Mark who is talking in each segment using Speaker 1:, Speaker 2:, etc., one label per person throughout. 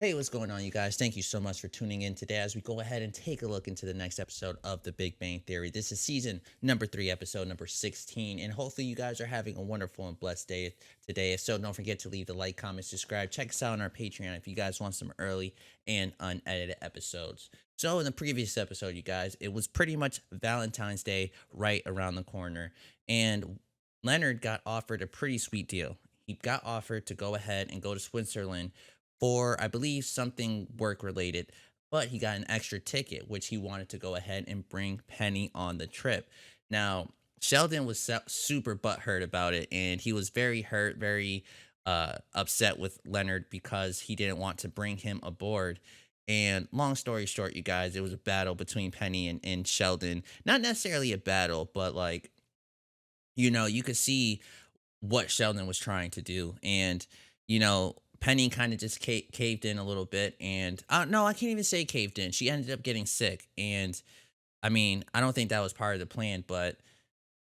Speaker 1: Hey, what's going on, you guys? Thank you so much for tuning in today as we go ahead and take a look into the next episode of The Big Bang Theory. This is season number 3, episode number 16, and hopefully, you guys are having a wonderful and blessed day today. If so, don't forget to leave the like, comment, subscribe. Check us out on our Patreon if you guys want some early and unedited episodes. So, in the previous episode, you guys, it was pretty much Valentine's Day right around the corner, and Leonard got offered a pretty sweet deal. He got offered to go ahead and go to Switzerland for, I believe, something work related, but he got an extra ticket, which he wanted to go ahead and bring Penny on the trip. Now, Sheldon was super butthurt about it, and he was very hurt, very upset with Leonard because he didn't want to bring him aboard. And long story short, you guys, it was a battle between Penny and Sheldon. Not necessarily a battle, but like, you could see what Sheldon was trying to do. And, Penny kind of just caved in a little bit. And no, I can't even say caved in. She ended up getting sick. And I mean, I don't think that was part of the plan, but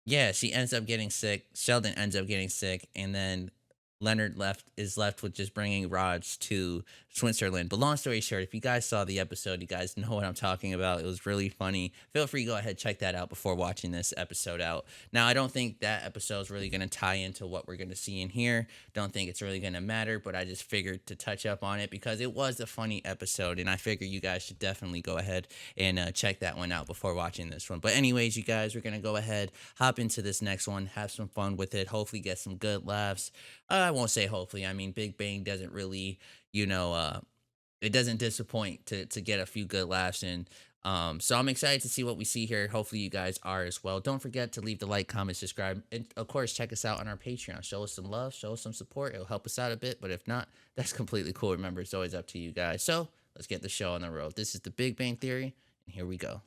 Speaker 1: yeah, she ends up getting sick. Sheldon ends up getting sick. And then Leonard is left with just bringing Raj to Switzerland. But long story short, if you guys saw the episode, you guys know what I'm talking about. It was really funny. Feel free to go ahead check that out before watching this episode out. Now, I don't think that episode is really going to tie into what we're going to see in here. Don't think it's really going to matter, but I just figured to touch up on it because it was a funny episode, and I figure you guys should definitely go ahead and check that one out before watching this one. But anyways, you guys, we're going to go ahead, hop into this next one, have some fun with it, hopefully get some good laughs. I won't say hopefully. I mean, Big Bang doesn't really, it doesn't disappoint to get a few good laughs in. So I'm excited to see what we see here. Hopefully, you guys are as well. Don't forget to leave the like, comment, subscribe, and of course, check us out on our Patreon. Show us some love, show us some support. It'll help us out a bit, but if not, that's completely cool. Remember, it's always up to you guys. So let's get the show on the road. This is the Big Bang Theory, and here we go.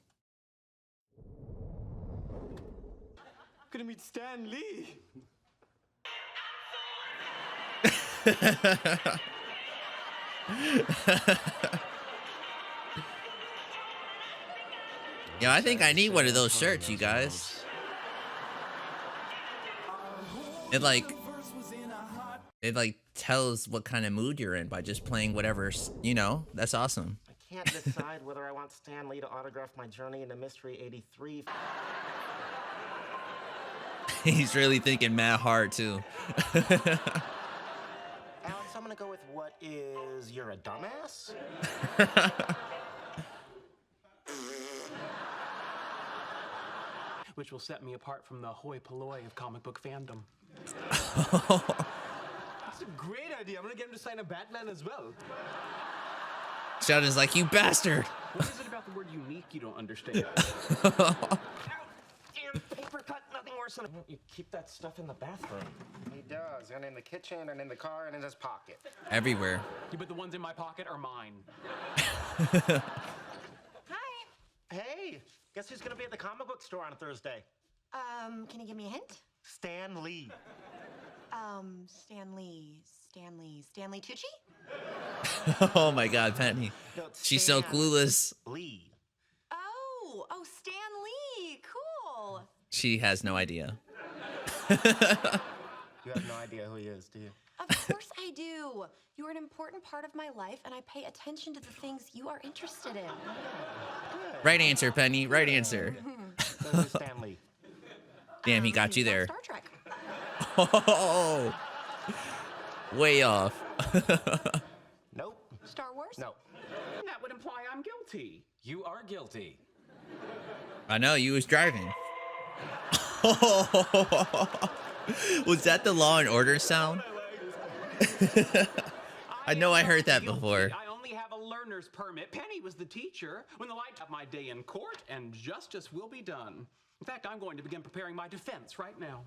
Speaker 2: Gonna meet Stan Lee.
Speaker 1: Yeah, I think I need one of those shirts, you guys. It like it tells what kind of mood you're in by just playing whatever, that's awesome.
Speaker 3: I can't decide whether I want Stan Lee to autograph my journey into Mystery 83.
Speaker 1: He's really thinking mad hard too.
Speaker 3: Alex, I'm gonna go with what is you're a dumbass?
Speaker 2: Which will set me apart from the hoi polloi of comic book fandom. That's a great idea. I'm gonna get him to sign a Batman as well.
Speaker 1: Sheldon's like, you bastard.
Speaker 2: What is it about the word unique you don't understand?
Speaker 3: Damn paper cut, nothing worse than you keep that stuff in the bathroom. He does, and in the kitchen, and in the car, and in his pocket.
Speaker 1: Everywhere.
Speaker 2: Yeah, but the ones in my pocket are mine.
Speaker 3: Hi. Hey, guess who's gonna be at the comic book store on Thursday?
Speaker 4: Can you give me a hint?
Speaker 3: Stan Lee.
Speaker 4: Stanley Tucci?
Speaker 1: Oh my God, Penny.
Speaker 3: No, it's
Speaker 1: She's so
Speaker 3: Stan
Speaker 1: clueless.
Speaker 3: Lee.
Speaker 4: Oh, Stan Lee, cool.
Speaker 1: She has no idea.
Speaker 3: You have no idea who he is, do you?
Speaker 4: Of course I do. You are an important part of my life, and I pay attention to the things you are interested in.
Speaker 1: Right answer, Penny. Right answer.
Speaker 3: So who's Stan Lee?
Speaker 1: Damn, he got you
Speaker 4: He's on
Speaker 1: there.
Speaker 4: Star Trek.
Speaker 1: Oh, way off.
Speaker 3: Nope.
Speaker 4: Star Wars?
Speaker 3: No.
Speaker 2: That would imply I'm guilty. You are guilty.
Speaker 1: I know, you was driving. Was that the Law and Order sound? I know I heard that before.
Speaker 2: I only have a learner's permit. Penny was the teacher. When the light of my day in court, and justice will be done. In fact, I'm going to begin preparing my defense right now.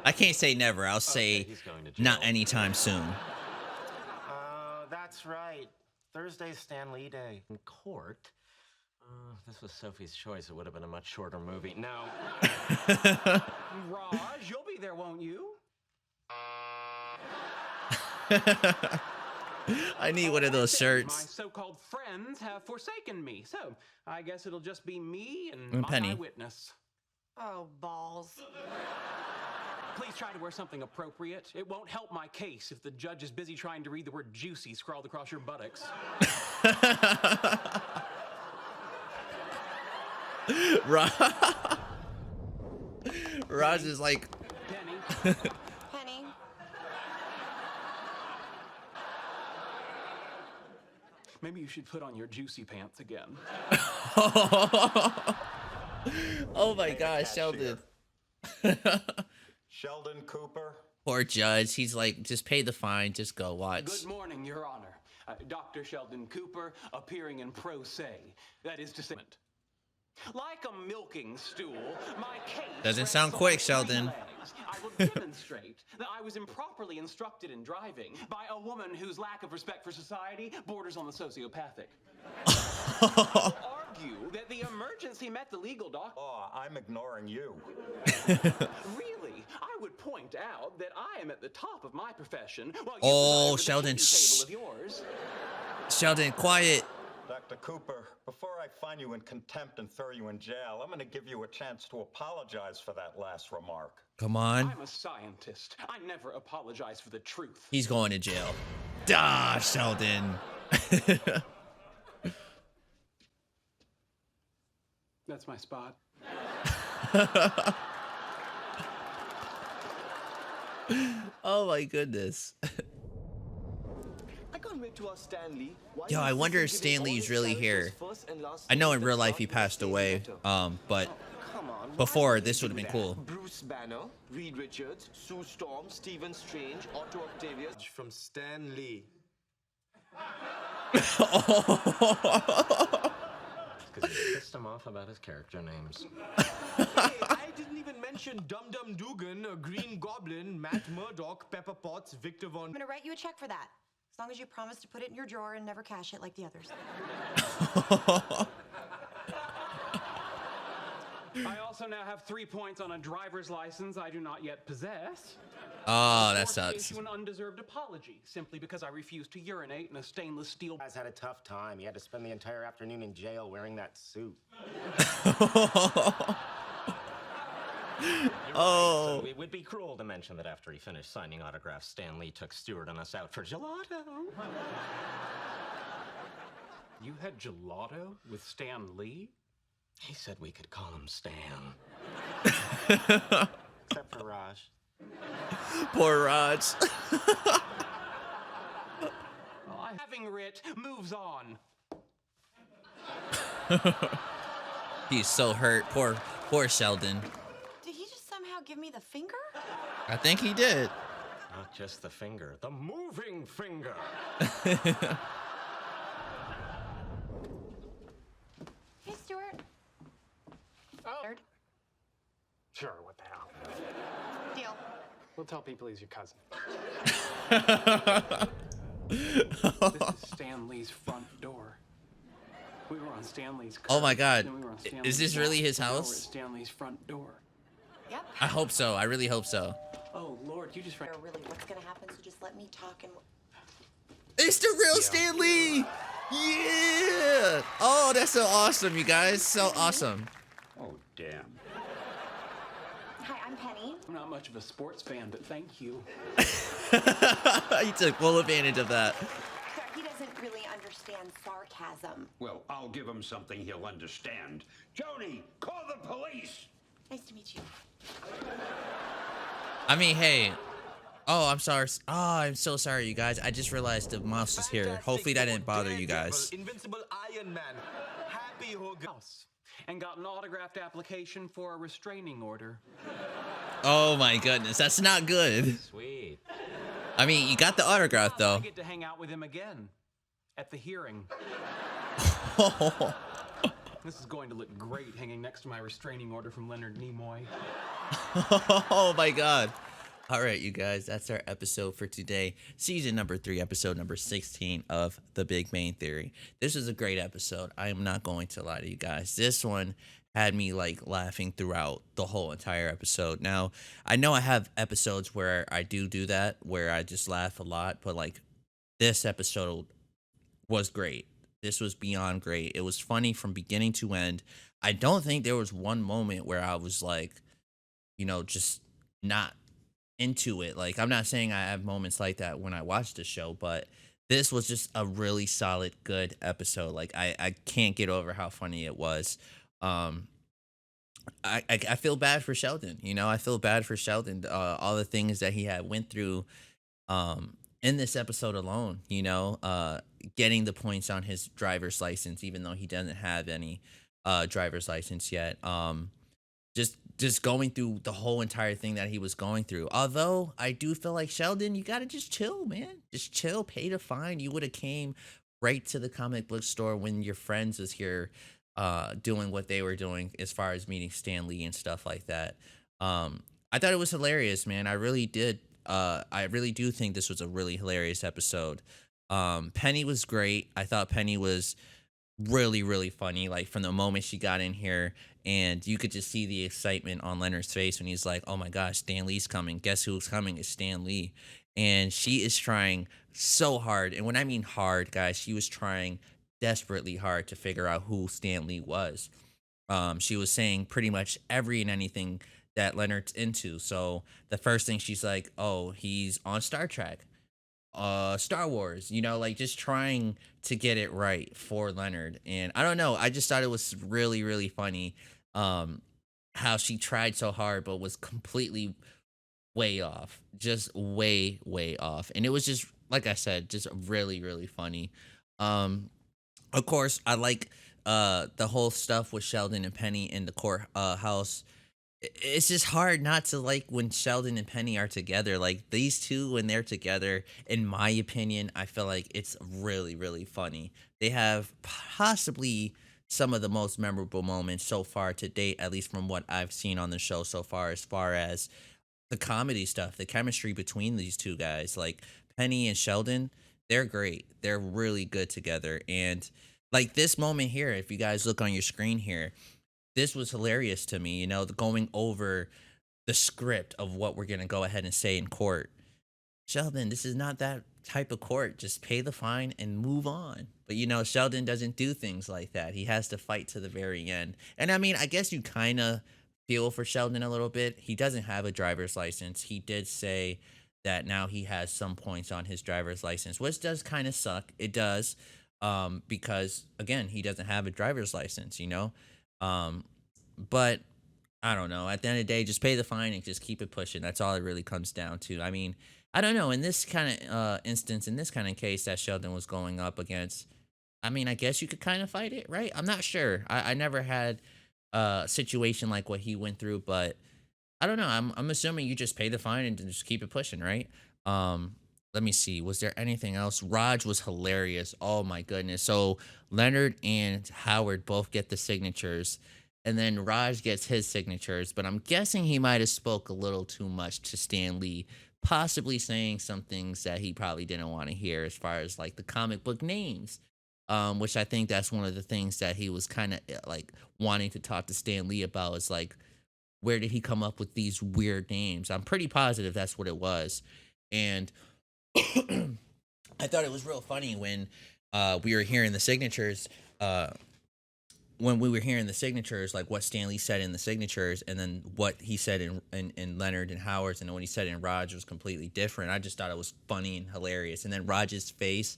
Speaker 1: I can't say never. I'll say
Speaker 3: he's going to jail.
Speaker 1: not anytime soon.
Speaker 3: That's right. Thursday's Stan Lee Day. In court? If this was Sophie's choice, it would have been a much shorter movie. No.
Speaker 2: Raj, you'll be there, won't you?
Speaker 1: I need one of those
Speaker 2: My
Speaker 1: shirts.
Speaker 2: so-called friends have forsaken me, so I guess it'll just be me and
Speaker 1: And
Speaker 2: my
Speaker 1: Penny.
Speaker 2: eyewitness.
Speaker 4: Oh, balls.
Speaker 2: Please try to wear something appropriate. It won't help my case if the judge is busy trying to read the word juicy scrawled across your buttocks.
Speaker 1: Raj is like,
Speaker 2: Penny.
Speaker 4: Penny.
Speaker 2: Maybe you should put on your juicy pants again.
Speaker 1: oh my gosh, Sheldon.
Speaker 5: Sheldon Cooper.
Speaker 1: Poor judge. He's like, just pay the fine, just go watch.
Speaker 2: Good morning, Your Honor. Dr. Sheldon Cooper, appearing in pro se. That is to say, like a milking stool, my case
Speaker 1: Doesn't sound
Speaker 2: rests on
Speaker 1: quick,
Speaker 2: three
Speaker 1: Sheldon.
Speaker 2: legs. I will demonstrate that I was improperly instructed in driving by a woman whose lack of respect for society borders on the sociopathic. Argue that the emergency met the legal doc.
Speaker 5: Oh, I'm ignoring you.
Speaker 2: Really, I would point out that I am at the top of my profession while you
Speaker 1: Oh,
Speaker 2: preside over the
Speaker 1: Sheldon,
Speaker 2: kitchen table of yours.
Speaker 1: Sheldon, quiet.
Speaker 5: Dr. Cooper, before I find you in contempt and throw you in jail, I'm going to give you a chance to apologize for that last remark.
Speaker 1: Come on.
Speaker 2: I'm a scientist. I never apologize for the truth.
Speaker 1: He's going to jail. Duh, Sheldon.
Speaker 2: That's my spot.
Speaker 1: oh my goodness.
Speaker 6: I can't wait to ask Stanley.
Speaker 1: Yo, I wonder if Stanley's really here. I know in real life he passed away, but
Speaker 6: Come on.
Speaker 1: before this would have been cool.
Speaker 6: Bruce Banner, Reed Richards, Sue Storm, Stephen Strange, Otto Octavius. From Stan Lee.
Speaker 3: Because you pissed him off about his character names.
Speaker 6: Hey, I didn't even mention Dum Dum Dugan, Green Goblin, Matt Murdock, Pepper Potts, Victor Von.
Speaker 4: I'm gonna write you a check for that. As long as you promise to put it in your drawer and never cash it like the others.
Speaker 2: I also now have 3 points on a driver's license I do not yet possess.
Speaker 1: Oh, that
Speaker 2: Forced to
Speaker 1: sucks.
Speaker 2: issue an undeserved apology simply because I refused to urinate in a stainless steel.
Speaker 7: Guys had a tough time. He had to spend the entire afternoon in jail wearing that suit.
Speaker 1: oh.
Speaker 3: So it would be cruel to mention that after he finished signing autographs, Stan Lee took Stewart and us out for gelato.
Speaker 2: You had gelato with Stan Lee?
Speaker 3: He said we could call him Stan.
Speaker 7: Except for Raj.
Speaker 1: Poor Raj.
Speaker 2: Having writ moves on.
Speaker 1: He's so hurt. Poor Sheldon.
Speaker 4: Did he just somehow give me the finger?
Speaker 1: I think he did.
Speaker 3: Not just the finger, the moving finger.
Speaker 4: Hey, Stuart.
Speaker 2: Oh. Sure, what the hell?
Speaker 4: Deal.
Speaker 2: We'll tell people he's your cousin. This is Stan Lee's front door. We were on Stan Lee's
Speaker 1: Oh my God.
Speaker 2: then we were on Stan
Speaker 1: Is
Speaker 2: Lee's
Speaker 1: this really
Speaker 2: lawn,
Speaker 1: his
Speaker 2: and now we're
Speaker 1: house?
Speaker 2: at Stan Lee's front door.
Speaker 4: Yep.
Speaker 1: I hope so. I really hope so.
Speaker 2: Oh Lord, you just
Speaker 4: Or really, what's gonna happen? So just let me talk and.
Speaker 1: It's the real Stan Lee. Yeah. Oh, that's so awesome, you guys. So awesome.
Speaker 5: Oh, damn.
Speaker 4: Hi, I'm Penny.
Speaker 2: I'm not much of a sports fan, but thank you.
Speaker 1: He took full advantage of that.
Speaker 4: Sir, he doesn't really understand sarcasm.
Speaker 8: Well, I'll give him something he'll understand. Joni, call the police!
Speaker 4: Nice to meet you.
Speaker 1: I mean, hey. Oh, I'm sorry. Oh, I'm so sorry, you guys. I just realized the mouse is here.
Speaker 6: Fantastic
Speaker 1: Hopefully that
Speaker 6: Four,
Speaker 1: didn't bother you
Speaker 6: Daredevil,
Speaker 1: guys.
Speaker 6: Invincible Iron Man, Happy Hogan.
Speaker 2: And got an autographed application for a restraining order.
Speaker 1: Oh my goodness, that's not good.
Speaker 3: Sweet.
Speaker 1: I mean, you got the autograph
Speaker 2: I
Speaker 1: though.
Speaker 2: get to hang out with him again at the hearing. This is going to look great hanging next to my restraining order from Leonard Nimoy.
Speaker 1: Oh my God. All right, you guys, that's our episode for today. Season number 3, episode number 16 of The Big Bang Theory. This was a great episode. I am not going to lie to you guys. This one had me like laughing throughout the whole entire episode. Now, I know I have episodes where I do that, where I just laugh a lot, but like this episode was great. This was beyond great. It was funny from beginning to end. I don't think there was one moment where I was like, you know, just not into it. Like, I'm not saying I have moments like that when I watch the show, but this was just a really solid, good episode. Like, I can't get over how funny it was. Um, I feel bad for Sheldon. You know, I feel bad for Sheldon. All the things that he had went through in this episode alone. You know, getting the points on his driver's license, even though he doesn't have any driver's license yet. Just going through the whole entire thing that he was going through. Although I do feel like Sheldon, you gotta just chill, man. Just chill, pay the fine. You would have came right to the comic book store when your friends was here doing what they were doing as far as meeting Stan Lee and stuff like that. I thought it was hilarious, man. I really did. I really do think this was a really hilarious episode. Penny was great. I thought Penny was really, really funny. Like from the moment she got in here, and you could just see the excitement on Leonard's face when he's like, "Oh my gosh, Stan Lee's coming! Guess who's coming? Is Stan Lee!" And she is trying so hard, and when I mean hard, guys, she was trying desperately hard to figure out who Stan Lee was. She was saying pretty much every and anything that Leonard's into. So the first thing she's like, "Oh, he's on Star Trek." Star Wars, you know, like just trying to get it right for Leonard. And I don't know, I just thought it was really, really funny how she tried so hard but was completely way off. Just way, way off. And it was just like I said, just really, really funny. Um of course, I like the whole stuff with Sheldon and Penny in the court house. It's just hard not to like when Sheldon and Penny are together. Like these two, when they're together, in my opinion, I feel like it's really, really funny. They have possibly some of the most memorable moments so far to date, at least from what I've seen on the show so far as the comedy stuff, the chemistry between these two guys, like Penny and Sheldon, they're great. They're really good together. And like this moment here, if you guys look on your screen here, this was hilarious to me, you know, going over the script of what we're going to go ahead and say in court. Sheldon, this is not that type of court. Just pay the fine and move on. But you know, Sheldon doesn't do things like that. He has to fight to the very end. And I mean, I guess you kind of feel for Sheldon a little bit. He doesn't have a driver's license. He did say that now he has some points on his driver's license, which does kind of suck. It does. Because again, he doesn't have a driver's license, you know? Um, but I don't know. At the end of the day, just pay the fine and just keep it pushing. That's all it really comes down to. I mean, I don't know. In this kind of instance, in this kind of case that Sheldon was going up against, I mean, I guess you could kind of fight it, right? I'm not sure. I never had a situation like what he went through, but I don't know. I'm assuming you just pay the fine and just keep it pushing, right? Um, Let me see. Was there anything else? Raj was hilarious. Oh my goodness. So Leonard and Howard both get the signatures, and then Raj gets his signatures. But I'm guessing he might have spoke a little too much to Stan Lee, possibly saying some things that he probably didn't want to hear, as far as like the comic book names. Which I think that's one of the things that he was kind of like wanting to talk to Stan Lee about, is like, where did he come up with these weird names? I'm pretty positive that's what it was. And I thought it was real funny when we were hearing the signatures. When we were hearing the signatures, like what Stanley said in the signatures, and then what he said in Leonard and Howard's, and what he said in Raj was completely different. I just thought it was funny and hilarious. And then Raj's face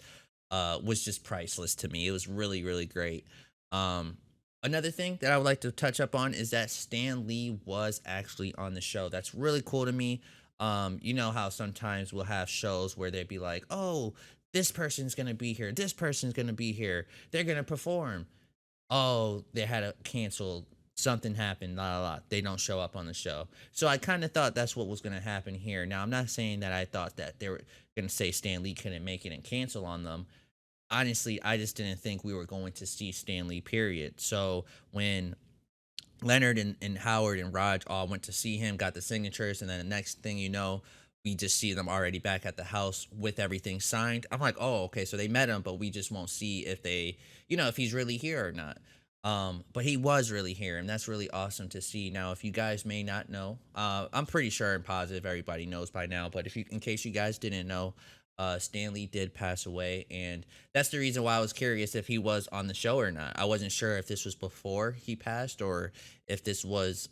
Speaker 1: was just priceless to me. It was really, really great. Another thing that I would like to touch up on is that Stan Lee was actually on the show. That's really cool to me. You know how sometimes we'll have shows where they'd be like, "Oh, this person's gonna be here. This person's gonna be here. They're gonna perform." Oh, they had to cancel. Something happened. La la la. They don't show up on the show. So I kind of thought that's what was gonna happen here. Now I'm not saying that I thought that they were gonna say Stan Lee couldn't make it and cancel on them. Honestly, I just didn't think we were going to see Stan Lee, period. So when Leonard and Howard and Raj all went to see him, got the signatures, and then the next thing you know, we just see them already back at the house with everything signed. I'm like, oh, okay, so they met him, but we just won't see if they, you know, if he's really here or not. But he was really here, and that's really awesome to see. Now, if you guys may not know, I'm pretty sure and positive everybody knows by now, but if you, in case you guys didn't know, Stanley did pass away, and that's the reason why I was curious if he was on the show or not. I wasn't sure if this was before he passed or if this was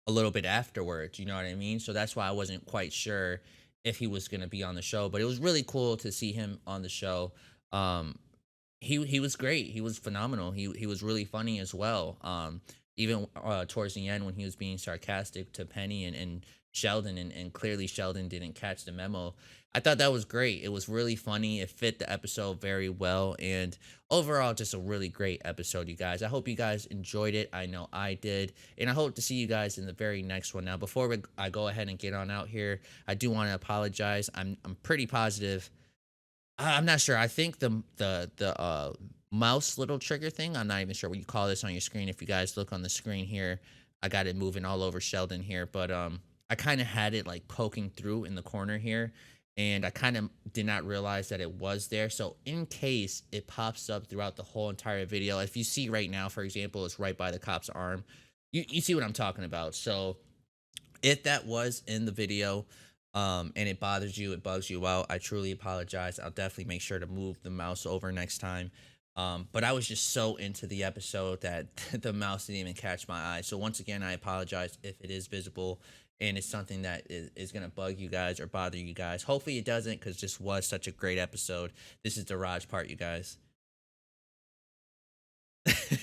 Speaker 1: a little bit afterwards. You know what I mean? So that's why I wasn't quite sure if he was gonna be on the show. But it was really cool to see him on the show. Um, he was great. He was phenomenal. He was really funny as well. Even towards the end when he was being sarcastic to Penny and Sheldon, and clearly Sheldon didn't catch the memo. I thought that was great. It was really funny. It fit the episode very well, and overall, just a really great episode, you guys. I hope you guys enjoyed it. I know I did, and I hope to see you guys in the very next one. Now, before I go ahead and get on out here, I do want to apologize. I'm pretty positive. I'm not sure. I think the mouse little trigger thing. I'm not even sure what you call this on your screen. If you guys look on the screen here, I got it moving all over Sheldon here, but I kind of had it like poking through in the corner here, and I kind of did not realize that it was there. So in case it pops up throughout the whole entire video, if you see right now, for example, it's right by the cop's arm. You see what I'm talking about. So if that was in the video, and it bothers you, it bugs you out, I truly apologize. I'll definitely make sure to move the mouse over next time. But I was just so into the episode that the mouse didn't even catch my eye. So once again, I apologize if it is visible and it's something that is going to bug you guys or bother you guys. Hopefully it doesn't, because this was such a great episode. This is the Raj part, you guys.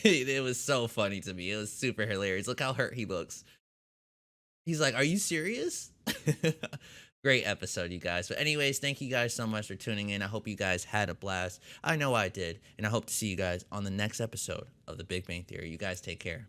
Speaker 1: It was so funny to me. It was super hilarious. Look how hurt he looks. He's like, "Are you serious?" Great episode, you guys. But anyways, thank you guys so much for tuning in. I hope you guys had a blast. I know I did. And I hope to see you guys on the next episode of The Big Bang Theory. You guys take care.